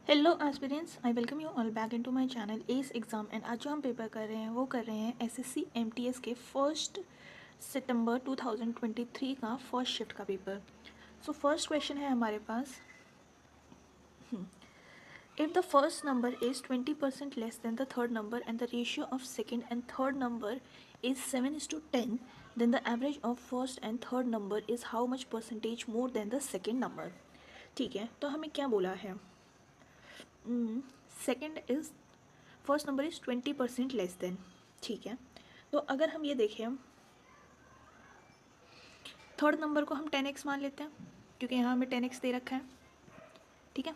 Hello aspirants, I welcome you all back into my channel S exam. And आज जो हम paper कर रहे हैं वो कर रहे हैं एसएससी एमटीएस के 1 सितंबर 2023 का फर्स्ट शिफ्ट का पेपर। सो फर्स्ट क्वेश्चन है हमारे पास, if the first number is 20% less than the third number and the ratio of second and third number is 7:10, then the average of first and third number is how much percentage more than the second number. ठीक है, तो हमें क्या बोला है? Second is first number is 20% less than. ठीक है, तो अगर हम ये देखें, थर्ड नंबर को हम 10x मान लेते हैं क्योंकि यहाँ हमें 10x दे रखा है। ठीक है,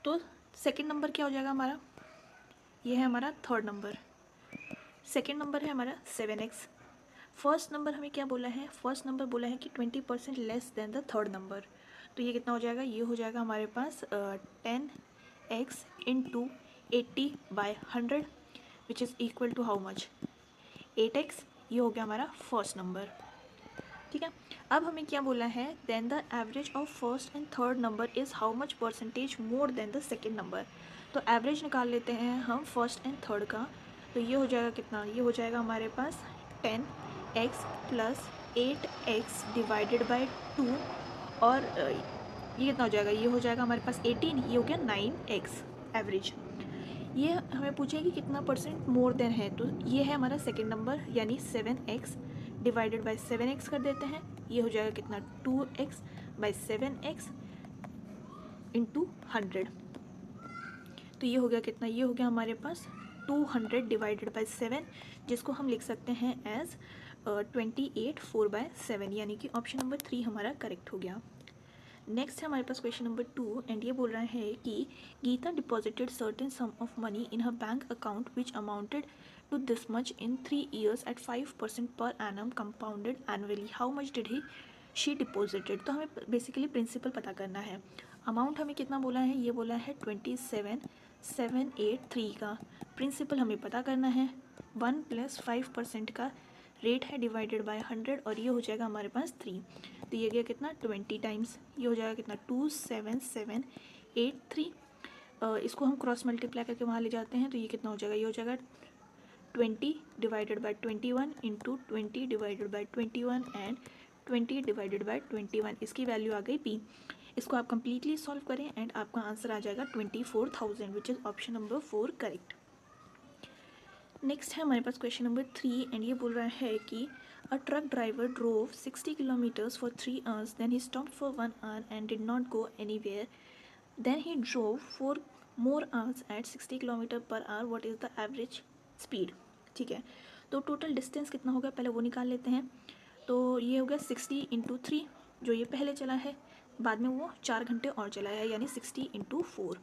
तो सेकेंड नंबर क्या हो जाएगा हमारा? ये है हमारा थर्ड नंबर। सेकेंड नंबर है हमारा 7x। फर्स्ट नंबर हमें क्या बोला है? फर्स्ट नंबर बोला है कि 20% less than the third number. तो ये कितना हो जाएगा? ये हो जाएगा हमारे पास 10x into 80/100 which is equal to how much? 8x। ये हो गया हमारा फर्स्ट नंबर। ठीक है, अब हमें क्या बोला है? Then the average of first and third number is how much percentage more than the second number. तो एवरेज निकाल लेते हैं हम फर्स्ट एंड थर्ड का। तो ये हो जाएगा कितना? ये हो जाएगा हमारे पास 10x plus 8x divided by 2। और ये कितना हो जाएगा? ये हो जाएगा हमारे पास 18। ये हो गया 9x एवरेज। ये हमें पूछे कि कितना परसेंट मोर देन है, तो ये है हमारा सेकेंड नंबर यानी 7x डिवाइडेड बाई 7x कर देते हैं। ये हो जाएगा कितना? 2x/7x into 100। तो ये हो गया कितना? ये हो गया हमारे पास 200 डिवाइडेड बाई 7, जिसको हम लिख सकते हैं एज 28 4/7, यानी कि ऑप्शन नंबर 3 हमारा करेक्ट हो गया। नेक्स्ट है हमारे पास क्वेश्चन नंबर 2 एंड ये बोल रहा है कि Geeta deposited certain sum of money in her bank account which amounted to this much in 3 years at 5% per annum compounded annually, how much did he she deposited. तो हमें basically principal पता करना है। अमाउंट हमें कितना बोला है? ये बोला है 27,783 का। प्रिंसिपल हमें पता करना है। 1 + 5% का रेट है डिवाइडेड बाय 100 और ये हो जाएगा हमारे पास 3। तो ये गया कितना? 20 टाइम्स। ये हो जाएगा कितना? 27783। इसको हम क्रॉस मल्टीप्लाई करके वहाँ ले जाते हैं तो ये कितना हो जाएगा? ये हो जाएगा 20 divided by 21 into 20 divided by 21 and 20 divided by 21। इसकी वैल्यू आ गई p। इसको आप कंप्लीटली सॉल्व करें एंड आपका आंसर आ जाएगा 24,000 which is option number 4 correct. Next है हमारे पास क्वेश्चन नंबर 3 एंड ये बोल रहा है कि a truck driver drove 60 kilometers for 3 hours, then he stopped for 1 hour and did not go anywhere. Then he drove 4 more hours at 60 km/h. What is the average speed? ठीक है, तो total distance कितना होगा पहले वो निकाल लेते हैं। तो ये हो गया 60 × 3, जो ये पहले चला है, बाद में वो 4 घंटे और चला है यानी 60 × 4।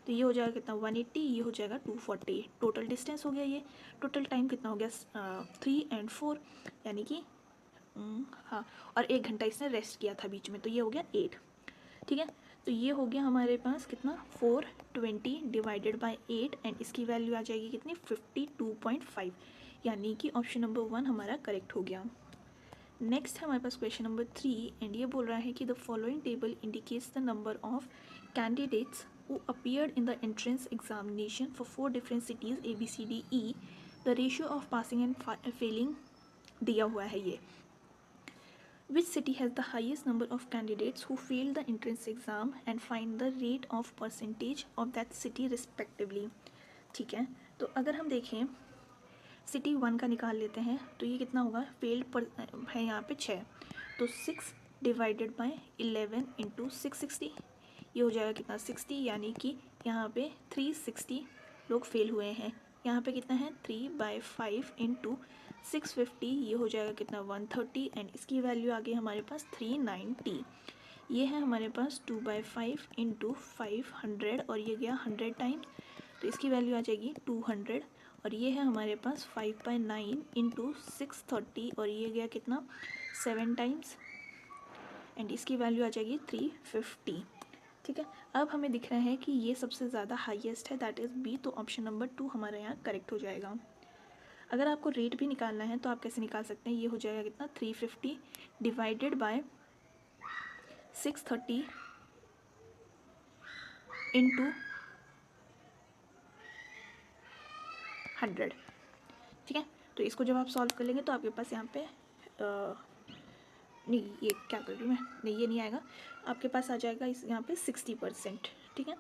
तो ये हो जाएगा कितना? 180। ये हो जाएगा 240। टोटल डिस्टेंस हो गया ये। टोटल टाइम कितना हो गया? 3 और 4 यानी कि हाँ, और 1 घंटा इसने रेस्ट किया था बीच में, तो ये हो गया 8। ठीक है, तो ये हो गया हमारे पास कितना? 420 डिवाइडेड बाय 8 एंड इसकी वैल्यू आ जाएगी कितनी? 52.5, यानी कि ऑप्शन नंबर 1 हमारा करेक्ट हो गया। नेक्स्ट है हमारे पास क्वेश्चन नंबर 3 एंड ये बोल रहा है कि the following table indicates the number of candidates who appeared in the entrance examination for 4 different cities A, B, C, D, E. The ratio of passing and failing दिया हुआ है ये। Which city has the highest number of candidates who failed the entrance exam and find the rate of percentage of that city respectively? ठीक है, तो अगर हम देखें सिटी 1 का निकाल लेते हैं तो ये कितना होगा? फेल्ड पर है यहाँ पे 6, तो 6 डिवाइडेड बाय 11 इंटू 660। ये हो जाएगा कितना? 60, यानी कि यहाँ पे 360 लोग फेल हुए हैं। यहाँ पे कितना है? 3/5 इंटू 650। ये हो जाएगा कितना? 130 एंड इसकी वैल्यू आ गई हमारे पास 390। ये है हमारे पास 2/5 इंटू 500 और ये गया 100 टाइम्स, तो इसकी वैल्यू आ जाएगी 200। और ये है हमारे पास 5/9 इंटू 630 और ये गया कितना? 7 टाइम्स एंड इसकी वैल्यू आ जाएगी 350। ठीक है, अब हमें दिख रहा है कि ये सबसे ज़्यादा हाईएस्ट है, दैट इज़ बी, तो ऑप्शन नंबर 2 हमारे यहाँ करेक्ट हो जाएगा। अगर आपको रेट भी निकालना है तो आप कैसे निकाल सकते हैं? ये हो जाएगा कितना? 350 डिवाइडेड बाय 630 इंटू 100, ठीक है। तो इसको जब आप सॉल्व कर लेंगे तो आपके पास यहाँ पे नहीं, ये क्या कर रही हूँ मैं, नहीं ये नहीं आएगा, आपके पास आ जाएगा इस यहाँ पे 60%, ठीक है।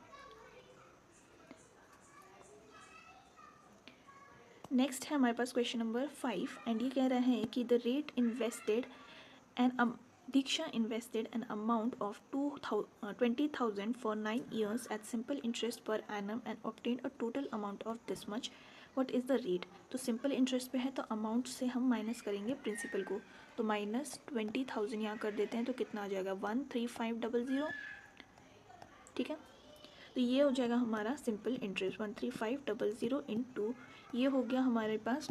नेक्स्ट है हमारे पास क्वेश्चन नंबर 5 एंड ये कह रहे हैं कि the rate invested and Diksha invested an amount of 20,000 for 9 years at simple interest per annum and obtained a total amount of this much. What is the rate? तो simple interest पे है तो amount से हम minus करेंगे principal को, तो minus 20,000 यहाँ कर देते हैं तो कितना आ जाएगा 13500, ठीक है। तो ये हो जाएगा हमारा सिंपल इंटरेस्ट 13500 इंटू ये हो गया हमारे पास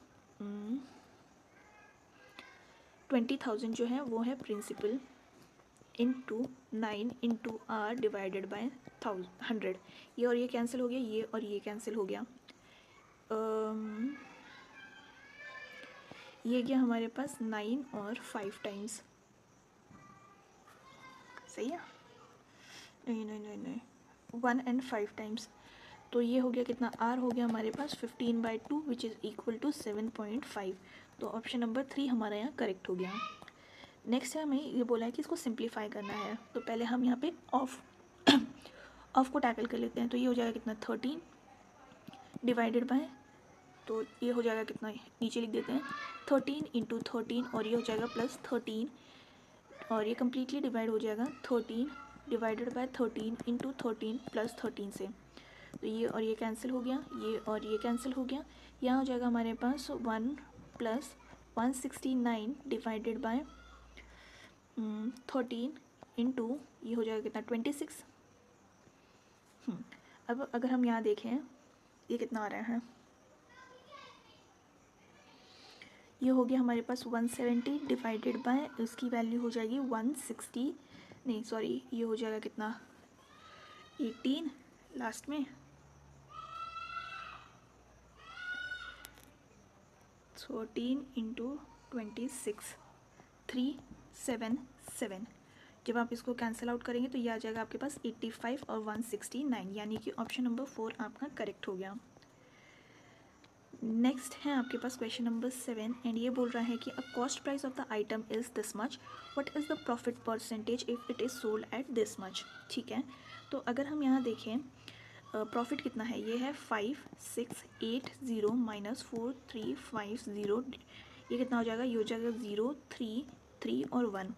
20,000 जो है वो है principal into 9 into R divided by 100, ये और ये कैंसिल हो गया, ये और ये कैंसिल हो गया, ये गया हमारे पास 9 और 5 टाइम्स, सही है, नहीं नहीं नहीं नहीं 1 and 5 टाइम्स, तो ये हो गया कितना, आर हो गया हमारे पास 15/2 विच इज़ इक्वल टू 7.5, तो ऑप्शन नंबर 3 हमारा यहाँ करेक्ट हो गया। नेक्स्ट है हमें ये बोला है कि इसको सिंप्लीफाई करना है, तो पहले हम यहाँ पे ऑफ को टैकल कर लेते हैं, तो ये हो जाएगा कितना 13 डिवाइडेड बाय, तो ये हो जाएगा कितना, नीचे लिख देते हैं 13 इंटू 13 और ये हो जाएगा प्लस 13 और ये कम्प्लीटली डिवाइड हो जाएगा 13 डिवाइडेड बाय 13 इंटू 13 प्लस 13 से, तो ये और ये कैंसिल हो गया, ये और ये कैंसिल हो गया, यहाँ हो जाएगा हमारे पास 1 प्लस 169 डिवाइडेड बाय 13 इंटू ये हो जाएगा कितना 26। अब अगर हम यहाँ देखें ये कितना आ रहा है, ये हो गया हमारे पास 170 डिवाइडेड बाय इसकी वैल्यू हो जाएगी 160, नहीं सॉरी ये हो जाएगा कितना 18 लास्ट में, 13 इंटू 26 377, जब आप इसको कैंसिल आउट करेंगे तो ये आ जाएगा आपके पास 85 और 169, यानी कि ऑप्शन नंबर 4 आपका करेक्ट हो गया। नेक्स्ट है आपके पास क्वेश्चन नंबर 7 एंड ये बोल रहा है कि a cost price of the item is this much, what is the profit percentage if it is sold at this much, ठीक है। तो अगर हम यहाँ देखें प्रॉफिट कितना है, ये है 5680 माइनस 4350, ये कितना हो जाएगा, ये हो जाएगा 0 3 3 और 1,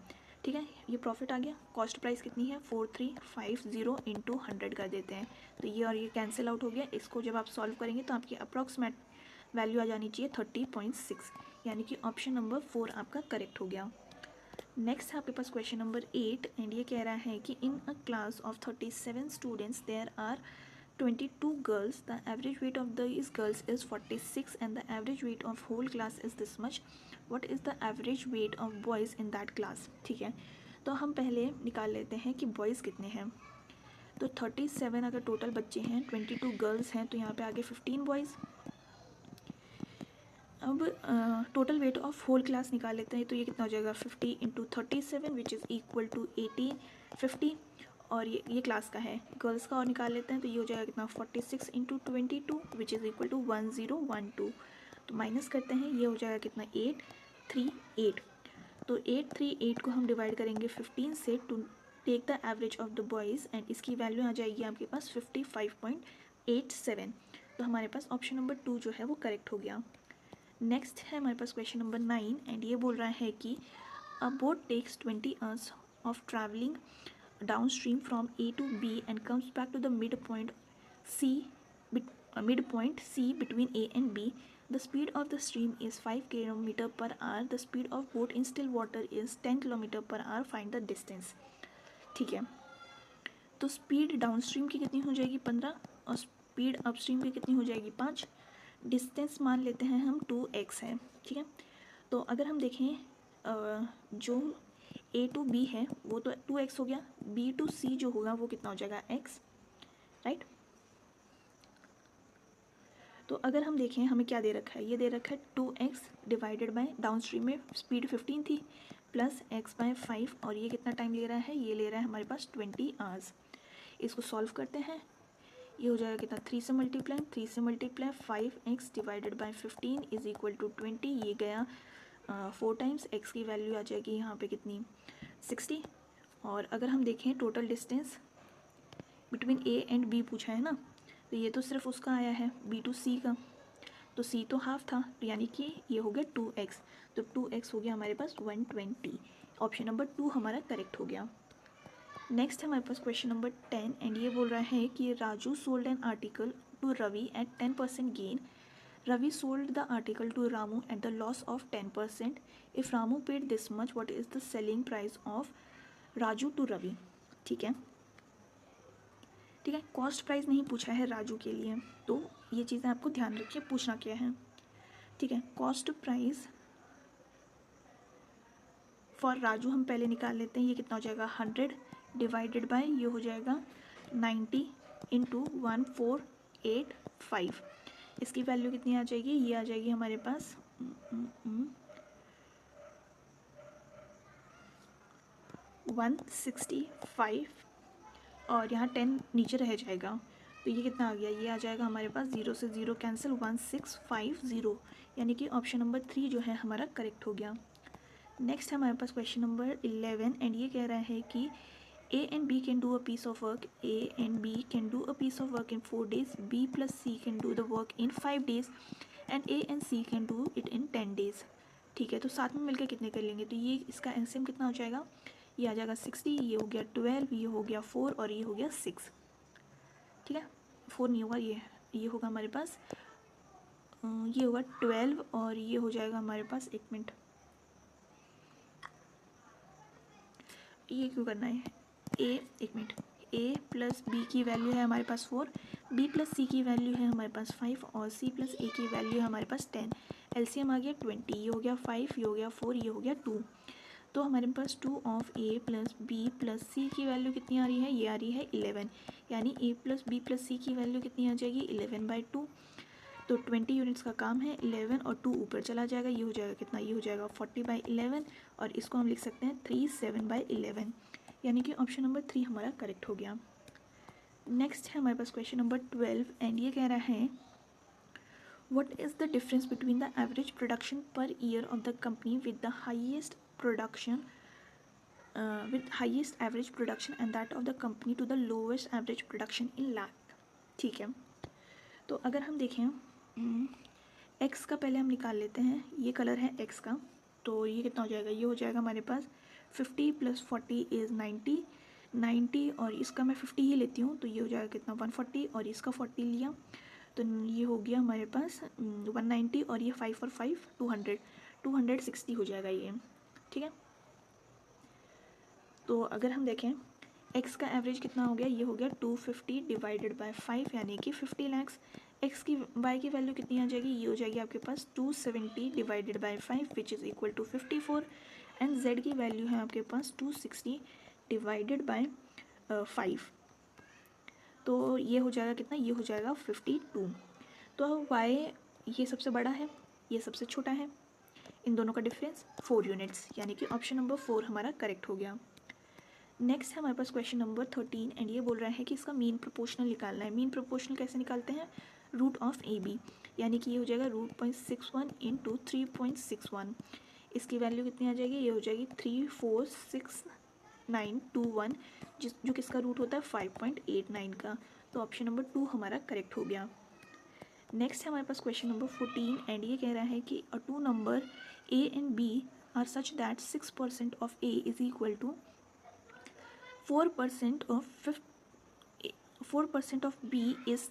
ठीक है। ये प्रॉफिट आ गया, कॉस्ट प्राइस कितनी है 4350 इंटू 100 कर देते हैं, तो ये और ये कैंसिल आउट हो गया, इसको जब आप सॉल्व करेंगे तो आपकी अप्रॉक्सीमेट वैल्यू आ जानी चाहिए 30.6, यानी कि ऑप्शन नंबर 4 आपका करेक्ट हो गया। नेक्स्ट है आपके पास क्वेश्चन नंबर 8 एंड ये कह रहा है कि in a class of 37 students there are 22 girls, the average weight of these girls is 46 and the average weight of whole class is this much. What is the average weight of boys in that class? ठीक है, तो हम पहले निकाल लेते हैं कि boys कितने हैं, तो 37 अगर टोटल बच्चे हैं, 22 गर्ल्स हैं, तो यहाँ पे आगे 15 बॉयज़। अब total weight of whole class निकाल लेते हैं, तो ये कितना हो जाएगा 50 into 37 which is equal to 50, और ये क्लास का है, गर्ल्स का और निकाल लेते हैं, तो ये हो जाएगा कितना 46 into 22 which is equal to 1012, तो माइनस करते हैं, ये हो जाएगा कितना 838, तो 838 को हम डिवाइड करेंगे 15 से to take the average of the boys and इसकी वैल्यू आ जाएगी आपके पास 55.87, तो हमारे पास ऑप्शन नंबर 2 जो है वो करेक्ट हो गया। नेक्स्ट है हमारे पास क्वेश्चन नंबर 9 एंड ये बोल रहा है कि a boat takes 20 hours of travelling downstream from A to B and comes back to the midpoint C between A and B. The speed of the stream is 5 km per hour. The speed of boat in still water is 10 km per hour. Find the distance. ठीक है, तो speed downstream की कितनी हो जाएगी 15 और speed upstream की कितनी हो जाएगी 5, डिस्टेंस मान लेते हैं हम 2x है, ठीक है। तो अगर हम देखें जो A टू B है वो तो 2x हो गया, B टू C जो होगा वो कितना हो जाएगा x, राइट। तो अगर हम देखें हमें क्या दे रखा है, ये दे रखा है 2x डिवाइडेड बाय डाउनस्ट्रीम में स्पीड 15 थी प्लस x बाय 5 और ये कितना टाइम ले रहा है, ये ले रहा है हमारे पास 20 hours। इसको सॉल्व करते हैं, ये हो जाएगा कितना, 3 से multiply 5x divided by 15 is equal to 20। ये गया 4 टाइम्स, x की वैल्यू आ जाएगी यहाँ पे कितनी, 60। और अगर हम देखें total distance between a and b पूछा है ना, तो ये तो सिर्फ उसका आया है b टू c का, तो c तो हाफ था, तो यानी कि ये हो गया 2x, तो 2x हो गया हमारे पास 120। ऑप्शन नंबर 2 हमारा करेक्ट हो गया। नेक्स्ट है हमारे पास क्वेश्चन नंबर 10 एंड ये बोल रहा है कि Raju sold an article to Ravi at 10% gain. Ravi sold the article to Ramu at the loss of 10%। If Ramu paid this much, what is the selling price of Raju to Ravi. ठीक है, ठीक है, कॉस्ट प्राइस नहीं पूछा है राजू के लिए, तो ये चीज़ें आपको ध्यान रखिए पूछना क्या है। ठीक है, कॉस्ट प्राइस फॉर राजू हम पहले निकाल लेते हैं। ये कितना हो जाएगा, 100 डिवाइडेड बाय ये हो जाएगा 90 इंटू 1485। इसकी वैल्यू कितनी आ जाएगी, ये आ जाएगी हमारे पास 165, और यहाँ 10 नीचे रह जाएगा, तो ये कितना आ गया, ये आ जाएगा हमारे पास 0 से 0 कैंसिल 1650, यानी कि ऑप्शन नंबर 3 जो है हमारा करेक्ट हो गया। नेक्स्ट है हमारे पास क्वेश्चन नंबर 11 एंड ये कह रहा है कि A and B can do a piece of work. A and B can do a piece of work in 4 days. B plus C can do the work in 5 days. And A and C can do it in 10 days. ठीक है, तो साथ में मिलकर कितने कर लेंगे, तो ये इसका एलसीएम कितना हो जाएगा, ये आ जाएगा 60, ये हो गया 12, ये हो गया 4 और ये हो गया 6। ठीक है, 4 नहीं होगा, ये होगा हमारे पास, ये होगा 12 और ये हो जाएगा हमारे पास, एक मिनट, ये क्यों करना है, एक मिनट, a प्लस बी की वैल्यू है हमारे पास 4, b प्लस सी की वैल्यू है हमारे पास 5 और c प्लस a की वैल्यू है हमारे पास 10। एलसीएम आ गया 20, ये हो गया 5, ये हो गया 4, ये हो गया 2, तो हमारे पास 2 of a plus B plus C की वैल्यू कितनी आ रही है, ये आ रही है 11, यानी a plus B plus C की वैल्यू कितनी आ जाएगी 11/2। तो 20 यूनिट्स का काम है, 11 और 2 ऊपर चला जाएगा, ये हो जाएगा कितना, ये हो जाएगा 40/11, और इसको हम लिख सकते हैं 37/11, यानी कि ऑप्शन नंबर 3 हमारा करेक्ट हो गया। नेक्स्ट है हमारे पास क्वेश्चन नंबर 12 एंड ये कह रहा है what is the difference between the average production per year of the company with the highest production with highest average production and that of the company to the lowest average production in lakh। ठीक है, तो अगर हम देखें x का पहले हम निकाल लेते हैं, ये कलर है x का, तो ये कितना हो जाएगा, ये हो जाएगा हमारे पास 50 + 40 इज़ 90 और इसका मैं 50 ही लेती हूँ, तो ये हो जाएगा कितना 140 और इसका 40 लिया, तो ये हो गया हमारे पास 190 और ये 5 और 5 260 हो जाएगा ये। ठीक है, तो अगर हम देखें x का एवरेज कितना हो गया, ये हो गया 250 डिवाइडेड बाय 5 यानी कि 50 लाख। x की y की वैल्यू कितनी आ जाएगी, ये हो जाएगी आपके पास 270 divided by 5 which is equal to 54, and z की वैल्यू है आपके पास 260 डिवाइडेड बाय 5, तो ये हो जाएगा कितना, ये हो जाएगा 52। तो y ये सबसे बड़ा है, ये सबसे छोटा है, इन दोनों का डिफरेंस 4 यूनिट्स, यानी कि ऑप्शन नंबर 4 हमारा करेक्ट हो गया। नेक्स्ट है हमारे पास क्वेश्चन नंबर 13 एंड ये बोल रहा है कि इसका मीन प्रोपोर्शनल निकालना है। मीन प्रोपोर्शनल कैसे निकालते हैं, रूट ऑफ ए बी, यानी कि ये हो जाएगा √0.61 इंटू 3.61, इसकी वैल्यू कितनी आ जाएगी, ये हो जाएगी 346,921, जो किसका रूट होता है 5.89 का, तो ऑप्शन नंबर 2 हमारा करेक्ट हो गया। नेक्स्ट है हमारे पास क्वेश्चन नंबर 14 एंड ये कह रहा है कि a two number a and b are such that 6% of a is equal to 4% of b is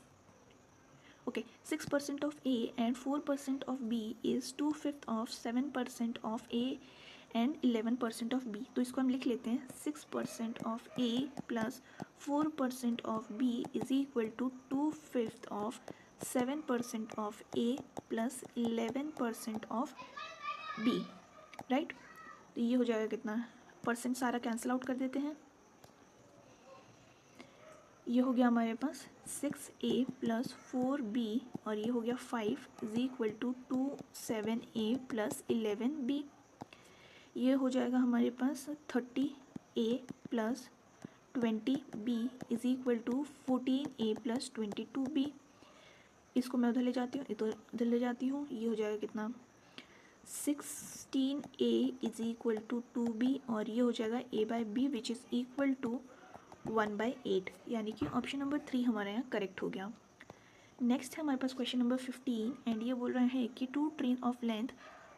okay 6% of a and 4% of b is 2/5 of 7% of a and 11% of b। तो इसको हम लिख लेते हैं 6% of a plus 4% of b is equal to 2/5 of 7% of a plus 11% of b, right. तो ये हो जाएगा कितना, परसेंट सारा कैंसिल आउट कर देते हैं, ये हो गया हमारे पास 6a + 4b और ये हो गया 5 is equal to 27a + 11b, ये हो जाएगा हमारे पास 30a + 20b is equal to 14a plus 22b। इसको मैं उधर ले जाती हूँ, इधर ले जाती हूँ, ये हो जाएगा कितना 16a is equal to 2b और ये हो जाएगा a by B which is equal to 1/8, यानी कि ऑप्शन नंबर 3 हमारे यहाँ करेक्ट हो गया। नेक्स्ट है हमारे पास क्वेश्चन नंबर 15 एंड ये बोल रहे हैं कि two train of length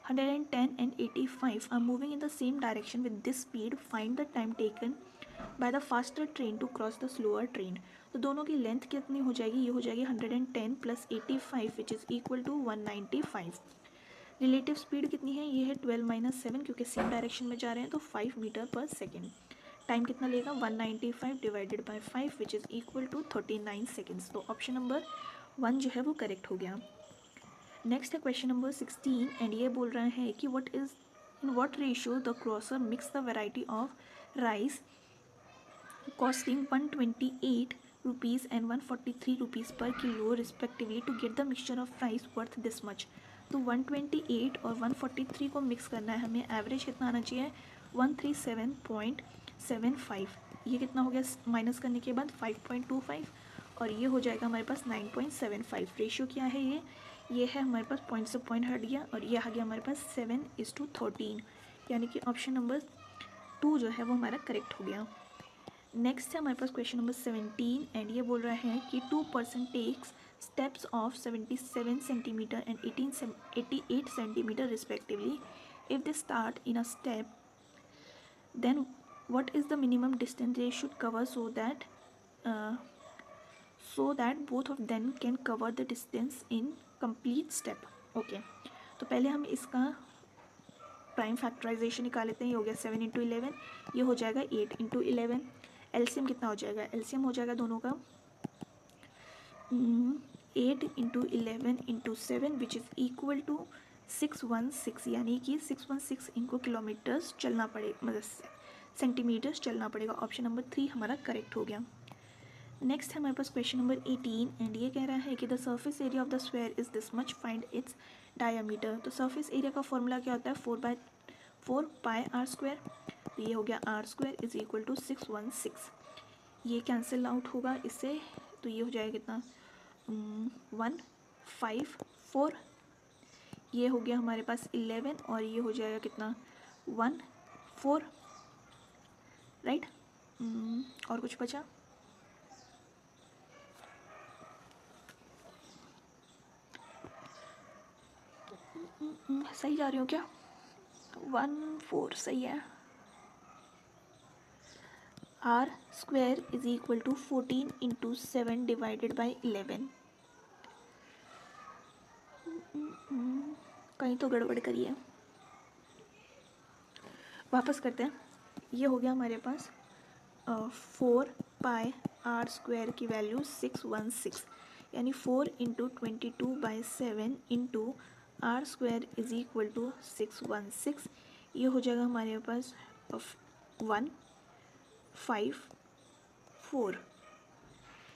110 and 85 are moving in the same direction with this speed. Find the time taken by the faster train to cross the slower train. तो दोनों की लेंथ कितनी हो जाएगी, ये हो जाएगी 110 plus 85 which is equal to 195। Relative speed कितनी है, ये है 12 - 7 क्योंकि सेम डायरेक्शन में जा रहे हैं, तो 5 मीटर पर सेकेंड। टाइम कितना लेगा 195 divided by 5 which is equal to 39 seconds. तो ऑप्शन नंबर 1 जो है वो करेक्ट हो गया। नेक्स्ट है क्वेश्चन नंबर 16 एंड ये बोल रहे हैं कि in what ratio the grocer mix the variety of rice costing 128 rupees and 143 rupees per kilo respectively to get the mixture of rice worth this much. तो 128 और 143 को मिक्स करना है हमें, एवरेज कितना आना चाहिए 137.75। ये कितना हो गया माइनस करने के बाद 5.25 और ये हो जाएगा हमारे पास 9.75। रेशियो क्या है ये है हमारे पास पॉइंट से पॉइंट हट गया और ये आ गया हमारे पास 7:13, यानी कि ऑप्शन नंबर 2 जो है वो हमारा करेक्ट हो गया। नेक्स्ट है हमारे पास क्वेश्चन नंबर 17 एंड ये बोल रहे हैं कि 2 person takes steps of 77 centimeter and 88 centimeter respectively. If they start in a step, then what is the minimum distance they should cover so that both of them can cover the distance in complete step. Okay, तो पहले हम इसका prime factorisation निकाल लेते हैं। ये हो गया 7 × 11, ये हो जाएगा 8 × 11। एलसीएम कितना हो जाएगा, एलसीएम हो जाएगा दोनों का 8 × 11 × 7 विच इज़ इक्वल टू 616, यानी कि 616 इनको किलोमीटर्स चलना पड़ेगा, मतलब सेंटीमीटर्स चलना पड़ेगा। ऑप्शन नंबर 3 हमारा करेक्ट हो गया। नेक्स्ट है हमारे पास क्वेश्चन नंबर 18 एंड ये कह रहा है कि the surface area of the square is this much, find its diameter. तो सर्फेस एरिया का फॉर्मूला क्या होता है 4/4πr²। तो ये हो गया r² इज इक्वल टू 616। ये कैंसिल आउट होगा इससे, तो ये हो जाएगा कितना 154। ये हो गया हमारे पास 11 और ये हो जाएगा कितना 14, राइट। और कुछ बचा, सही जा रही हो क्या, 14 सही है। r² is equal to 14 × 7 divided by 11। कहीं तो गड़बड़ करिए, वापस करते हैं। ये हो गया हमारे पास 4πr² की वैल्यू 616, यानी 4 × 22/7 × r² इज इक्वल टू 616। ये हो जाएगा हमारे पास 154।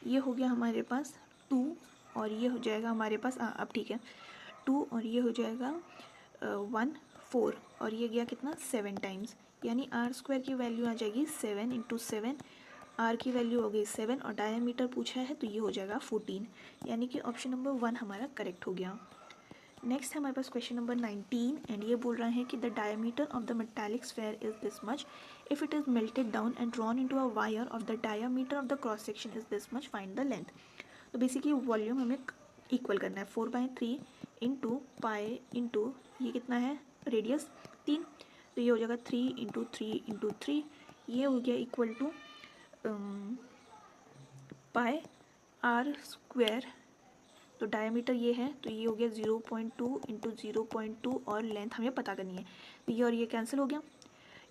ये हो गया हमारे पास 2 और ये हो जाएगा हमारे पास अब ठीक है 2 और ये हो जाएगा 14 और ये गया कितना 7 टाइम्स, यानी r² की वैल्यू आ जाएगी 7 × 7, r की वैल्यू हो गई 7 और डायमीटर पूछा है तो ये हो जाएगा 14, यानी कि ऑप्शन नंबर 1 हमारा करेक्ट हो गया। नेक्स्ट है हमारे पास क्वेश्चन नंबर 19 एंड ये बोल रहे हैं कि the diameter of the metallic sphere is this much if it is melted down and drawn into a wire of the diameter of the cross section is this much, find the length. तो basically volume हमें equal करना है 4/3 × pi into ये कितना है radius 3, तो ये हो जाएगा 3 × 3 × 3, ये हो गया इक्वल टू πr²। तो डायमीटर ये है तो ये हो गया 0.2 × 0.2 और लेंथ हमें पता करनी है, तो ये और ये कैंसिल हो गया,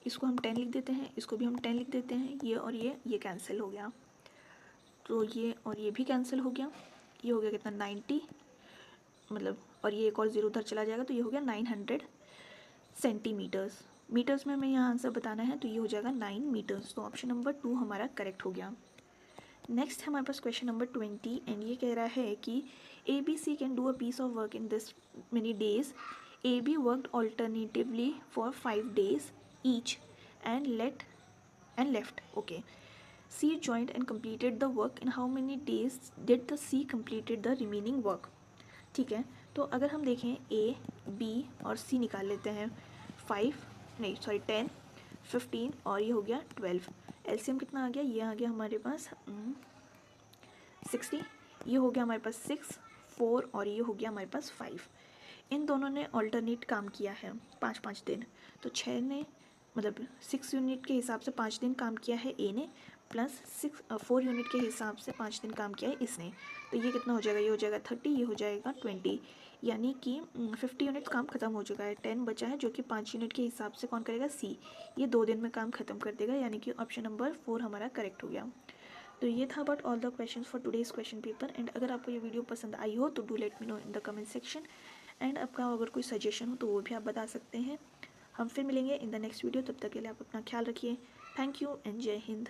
इसको हम 10 लिख देते हैं, इसको भी हम 10 लिख देते हैं, ये और ये कैंसिल हो गया, तो ये और ये भी कैंसिल हो गया, ये हो गया कितना 90, मतलब और ये एक और 0 उधर चला जाएगा, तो ये हो गया 900 सेंटीमीटर्स। मीटर्स में हमें यहाँ आंसर बताना है तो ये हो जाएगा 9 मीटर्स, तो ऑप्शन नंबर 2 हमारा करेक्ट हो गया। नेक्स्ट है हमारे पास क्वेश्चन नंबर 20 एंड ये कह रहा है कि ABC can do a piece of work in this many days. AB worked alternatively for 5 days each and left okay. C joined and completed the work in how many days did the C completed the remaining work. ठीक है, तो अगर हम देखें ए, B और सी निकाल लेते हैं, 10, 15 और ये हो गया 12। एलसीएम कितना आ गया, ये आ गया हमारे पास 60, ये हो गया हमारे पास 6, 4 और ये हो गया हमारे पास 5। इन दोनों ने ऑल्टरनेट काम किया है 5-5 दिन, तो 6 ने मतलब 6 यूनिट के हिसाब से 5 दिन काम किया है ए ने, प्लस 4 यूनिट के हिसाब से 5 दिन काम किया है इसने। तो ये कितना हो जाएगा, ये हो जाएगा 30, ये हो जाएगा 20, यानी कि 50 यूनिट काम ख़त्म हो चुका है। 10 बचा है जो कि 5 यूनिट के हिसाब से कौन करेगा, सी। ये 2 दिन में काम ख़त्म कर देगा, यानी कि ऑप्शन नंबर 4 हमारा करेक्ट हो गया। तो ये था about all the question for today's question paper. And अगर आपको ये वीडियो पसंद आई हो तो do let me know in the comment section. And आपका अगर कोई सजेशन हो तो वो भी आप बता सकते हैं। हम फिर मिलेंगे इन द नेक्स्ट वीडियो, तब तक के लिए आप अपना ख्याल रखिए। थैंक यू एंड जय हिंद।